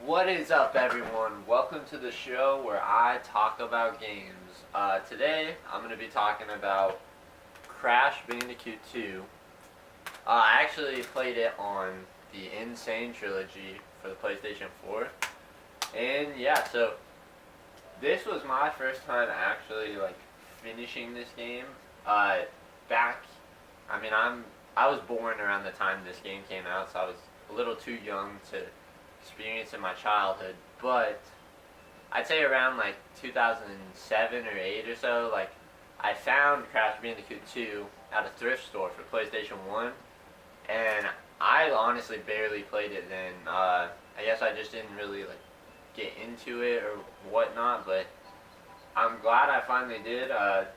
What is up, everyone? Welcome to the show where I talk about games. Today, I'm going to be talking about Crash Bandicoot 2. I actually played it on the N-Sane Trilogy for the PlayStation 4. And yeah, so this was my first time actually finishing this game. I was born around the time this game came out, so I was a little too young to experience in my childhood, but I'd say around 2007 or 8 or so, I found Crash Bandicoot 2 at a thrift store for PlayStation 1, and I honestly barely played it then. I guess I just didn't really get into it or whatnot, but I'm glad I finally did.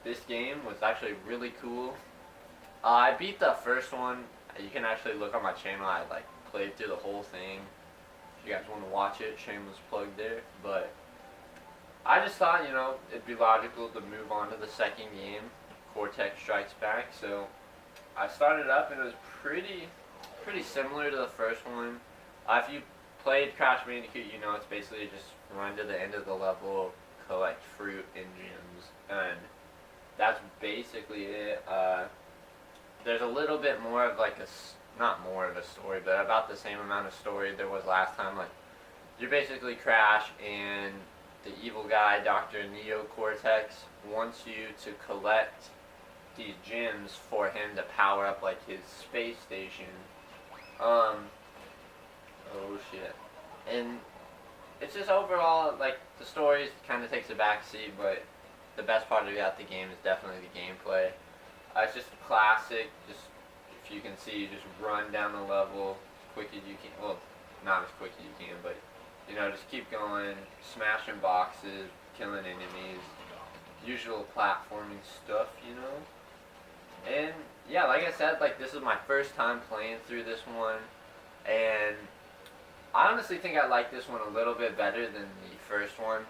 This game was actually really cool. I beat the first one. You can actually look on my channel. I played through the whole thing. If you guys want to watch it, shameless plug there. But I just thought, it'd be logical to move on to the second game, Cortex Strikes back. So I started up, and it was pretty similar to the first one. If you played Crash Bandicoot, it's basically just run to the end of the level, collect fruit and gems, and that's basically it. There's a little bit more of not more of a story, but about the same amount of story there was last time. You're basically Crash, and the evil guy, Dr. Neo Cortex, wants you to collect these gems for him to power up his space station. Oh shit. And it's just overall, the story kind of takes a backseat, but the best part about the game is definitely the gameplay. It's just classic. Just, if you can see, you just run down the level as quick as you can. Well, not as quick as you can, but just keep going, smashing boxes, killing enemies, usual platforming stuff, And yeah, like I said, this is my first time playing through this one, and I honestly think I like this one a little bit better than the first one.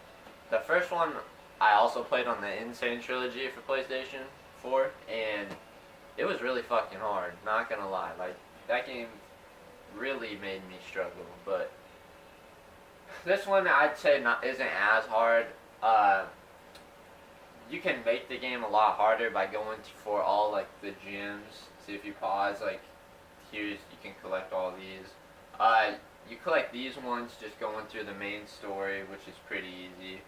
The first one I also played on the N-Sane Trilogy for PlayStation 4, and it was really fucking hard, not gonna lie. That game really made me struggle, but this one I'd say isn't as hard. You can make the game a lot harder by going for all the gems. See, if you pause, you can collect all these. You collect these ones just going through the main story, which is pretty easy.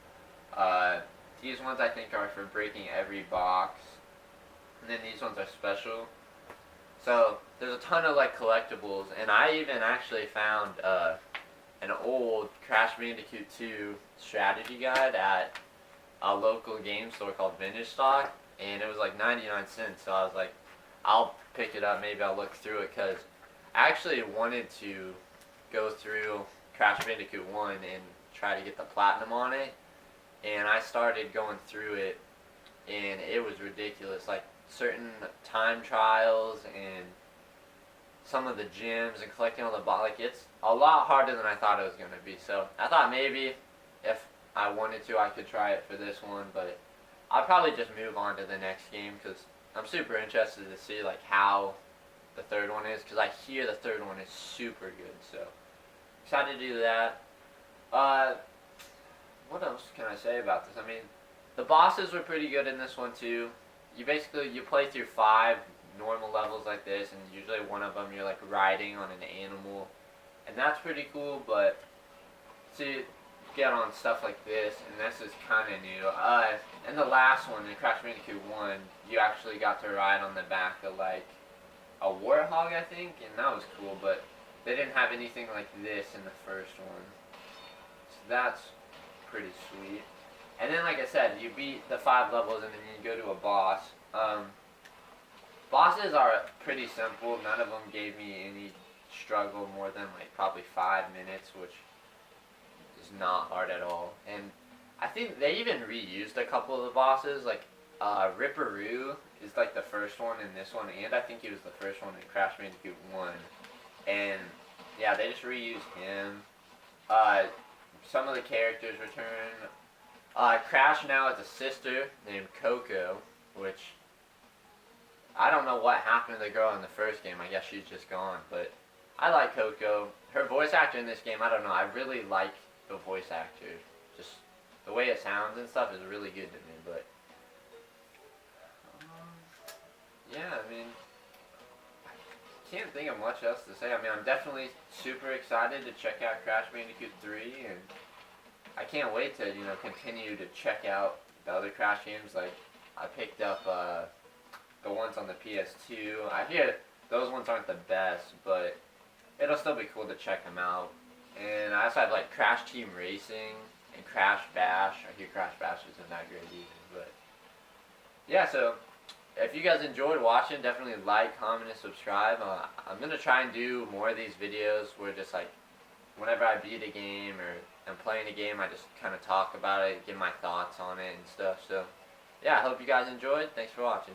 These ones I think are for breaking every box, and then these ones are special. So there's a ton of collectibles, and I even actually found an old Crash Bandicoot 2 strategy guide at a local game store called Vintage Stock, and it was 99 cents. So I was like, I'll pick it up, maybe I'll look through it, because I actually wanted to go through Crash Bandicoot 1 and try to get the platinum on it, and I started going through it, and it was ridiculous. Certain time trials and some of the gems and collecting all the it's a lot harder than I thought it was going to be. So I thought maybe if I wanted to, I could try it for this one, but I'll probably just move on to the next game, because I'm super interested to see how the third one is, because I hear the third one is super good. So excited to do that. What else can I say about this? I mean, the bosses were pretty good in this one too. You play through 5 normal levels like this, and usually one of them you're riding on an animal, and that's pretty cool. But to get on stuff like this, and this is kind of new. In the last one, in Crash Bandicoot 1, you actually got to ride on the back of a warthog, I think, and that was cool. But they didn't have anything like this in the first one, so that's pretty sweet. And then, like I said, you beat the 5 levels, and then you go to a boss. Bosses are pretty simple. None of them gave me any struggle more than probably 5 minutes, which is not hard at all. And I think they even reused a couple of the bosses. Ripperoo is the first one in this one, and I think he was the first one in Crash Bandicoot 1. And yeah, they just reused him. Some of the characters return. Crash now has a sister named Coco, which I don't know what happened to the girl in the first game. I guess she's just gone, but I like Coco. Her voice actor in this game, I don't know. I really like the voice actor. Just the way it sounds and stuff is really good to me. But yeah, I mean, I can't think of much else to say. I mean, I'm definitely super excited to check out Crash Bandicoot 3, and I can't wait to continue to check out the other Crash games. Like I picked up the ones on the PS2. I hear those ones aren't the best, but it'll still be cool to check them out. And I also have like Crash Team Racing and Crash Bash. I hear Crash Bash isn't that great either, but yeah. So if you guys enjoyed watching, definitely like, comment, and subscribe. I'm gonna try and do more of these videos where just like whenever I beat a game or I'm playing a game, I just kind of talk about it, give my thoughts on it and stuff. So yeah, I hope you guys enjoyed. Thanks for watching.